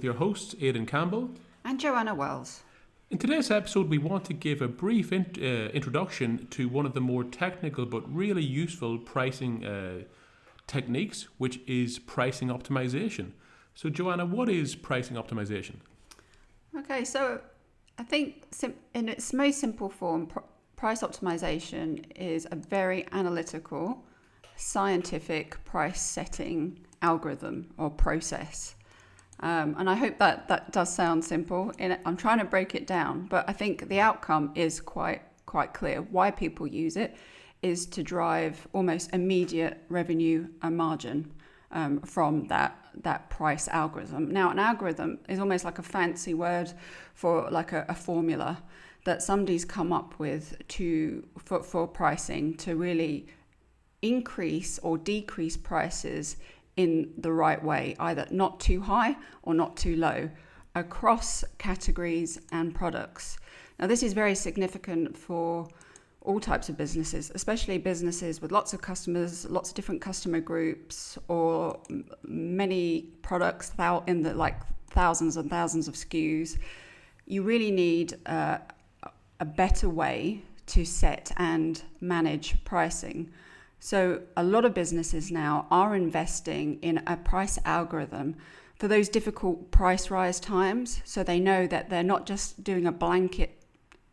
with your hosts, Aidan Campbell and Joanna Wells. In today's episode, we want to give a brief introduction to one of the more technical but really useful pricing techniques, which is pricing optimization. So, Joanna, what is pricing optimization? Okay, so I think in its most simple form, price optimization is a very analytical, scientific price setting algorithm or process. And I hope that does sound simple. I'm trying to break it down, but I think the outcome is quite clear. Why people use it is to drive almost immediate revenue and margin from that price algorithm. Now, an algorithm is almost like a fancy word for like a formula that somebody's come up with for pricing to really increase or decrease prices in the right way, either not too high or not too low, across categories and products. Now, this is very significant for all types of businesses, especially businesses with lots of customers, lots of different customer groups, or many products in the thousands and thousands of SKUs. You really need a better way to set and manage pricing. So a lot of businesses now are investing in a price algorithm for those difficult price rise times. So they know that they're not just doing a blanket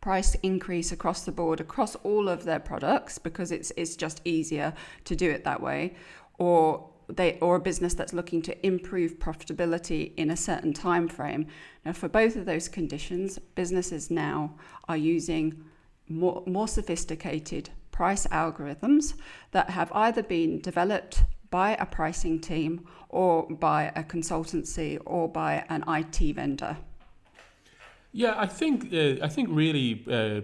price increase across the board, across all of their products, because it's just easier to do it that way, or a business that's looking to improve profitability in a certain time frame. Now, for both of those conditions, businesses now are using more sophisticated price algorithms that have either been developed by a pricing team or by a consultancy or by an IT vendor. Yeah, I think really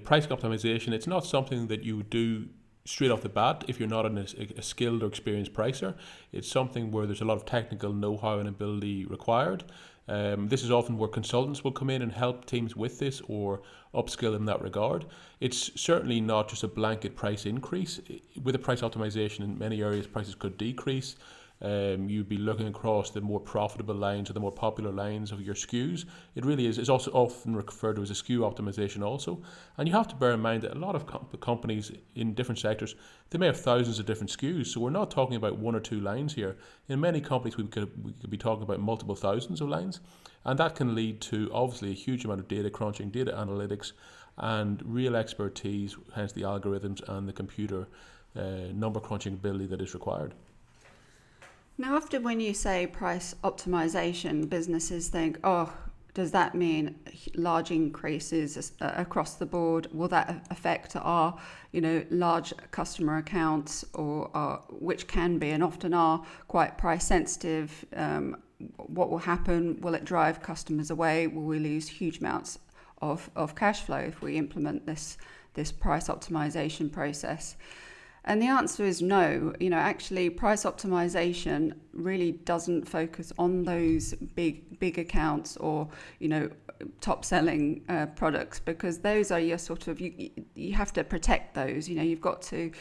pricing optimization, it's not something that you do straight off the bat if you're not a skilled or experienced pricer. It's something where there's a lot of technical know-how and ability required. This is often where consultants will come in and help teams with this or upskill in that regard. It's certainly not just a blanket price increase. With a price optimization, in many areas prices could decrease. You'd be looking across the more profitable lines or the more popular lines of your SKUs. It really is. It's also often referred to as a SKU optimization also. And you have to bear in mind that a lot of companies in different sectors, they may have thousands of different SKUs. So we're not talking about one or two lines here. In many companies, we could be talking about multiple thousands of lines. And that can lead to obviously a huge amount of data crunching, data analytics, and real expertise, hence the algorithms and the computer number crunching ability that is required. Now, often when you say price optimization, businesses think, oh, does that mean large increases across the board? Will that affect our, large customer accounts, or which can be and often are quite price sensitive? What will happen? Will it drive customers away? Will we lose huge amounts of cash flow if we implement this price optimization process? And the answer is no. Actually, price optimization really doesn't focus on those big accounts or, top selling products, because those are your sort of, you have to protect those. You've got to,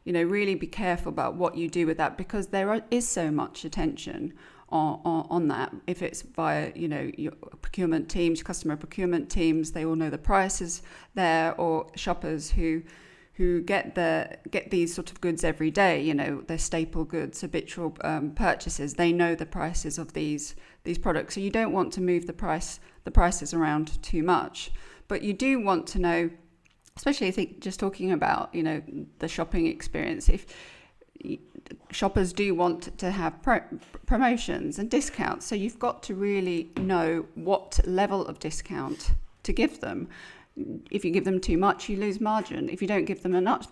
really be careful about what you do with that, because there is so much attention on that. If it's via, your procurement teams, customer procurement teams, they all know the prices there, or shoppers who get these sort of goods every day, their staple goods, habitual purchases. They know the prices of these products. So you don't want to move the prices around too much, but you do want to know, especially I think just talking about, the shopping experience, if shoppers do want to have promotions and discounts. So you've got to really know what level of discount to give them. If you give them too much, you lose margin. If you don't give them enough,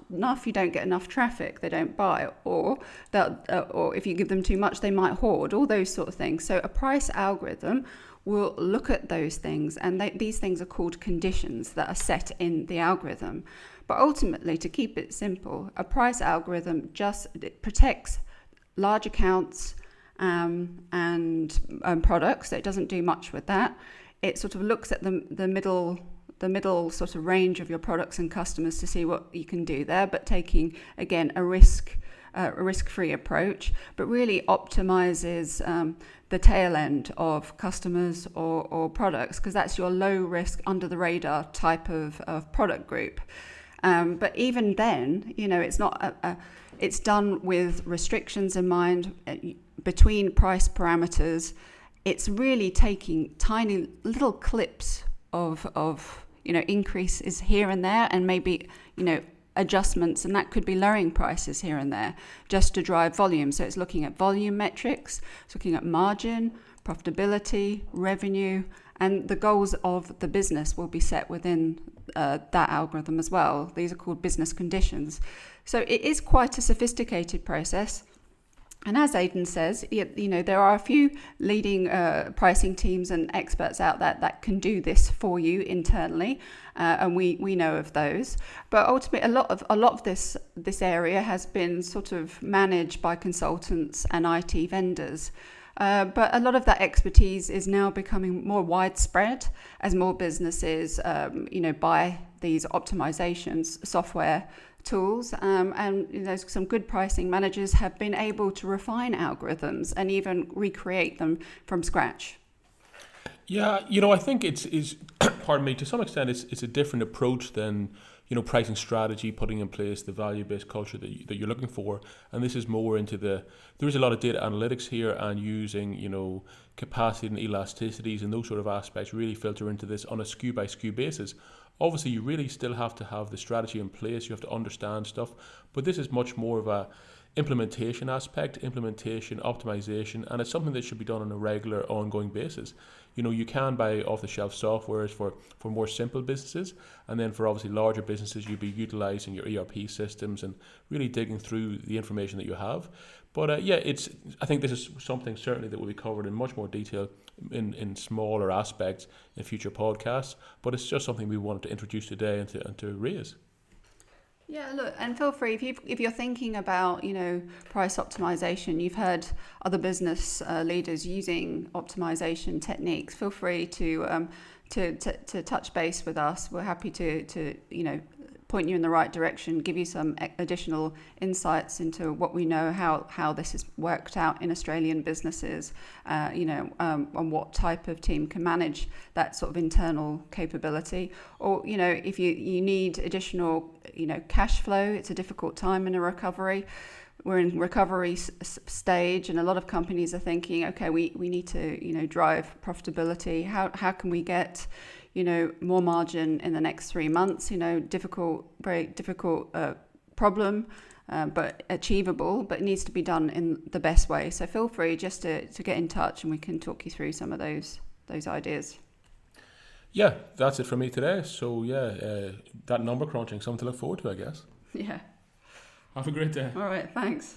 you don't get enough traffic. They don't buy, or if you give them too much, they might hoard. All those sort of things. So a price algorithm will look at those things, and these things are called conditions that are set in the algorithm. But ultimately, to keep it simple, a price algorithm just protects large accounts and products. So it doesn't do much with that. It sort of looks at the middle sort of range of your products and customers to see what you can do there, but taking again a risk a risk-free approach, but really optimizes the tail end of customers or products, because that's your low risk, under the radar type of product group. But even then, it's not it's done with restrictions in mind between price parameters. It's really taking tiny little clips of increases here and there, and maybe adjustments, and that could be lowering prices here and there just to drive volume. So it's looking at volume metrics, it's looking at margin, profitability, revenue, and the goals of the business will be set within that algorithm as well. These are called business conditions. So it is quite a sophisticated process. And as Aidan says, there are a few leading pricing teams and experts out there that can do this for you internally, and we know of those. But ultimately, a lot of this area has been sort of managed by consultants and IT vendors. But a lot of that expertise is now becoming more widespread as more businesses, buy these optimizations software tools, and some good pricing managers have been able to refine algorithms and even recreate them from scratch. Yeah, I think it's pardon me, to some extent it's a different approach than pricing strategy, putting in place the value-based culture that you're looking for. And this is more into there is a lot of data analytics here, and using capacity and elasticities and those sort of aspects really filter into this on a SKU by SKU basis. Obviously, you really still have to have the strategy in place. You have to understand stuff, but this is much more of a implementation aspect, implementation, optimization, and it's something that should be done on a regular, ongoing basis. You can buy off-the-shelf softwares for more simple businesses, and then for obviously larger businesses, you'd be utilizing your ERP systems and really digging through the information that you have. But I think this is something certainly that will be covered in much more detail in smaller aspects in future podcasts. But it's just something we wanted to introduce today and to raise. Yeah, look, and feel free if you're thinking about price optimization. You've heard other business leaders using optimization techniques. Feel free to touch base with us. We're happy to point you in the right direction, give you some additional insights into what we know, how this has worked out in Australian businesses, on what type of team can manage that sort of internal capability. Or, if you need additional, cash flow, it's a difficult time in a recovery. We're in recovery stage, and a lot of companies are thinking, okay, we need to, drive profitability. How can we get more margin in the next 3 months? Very difficult problem, but achievable, but it needs to be done in the best way. So feel free just to get in touch, and we can talk you through some of those ideas. Yeah, that's it for me today. So that number crunching, something to look forward to, I guess. Yeah. Have a great day. All right, thanks.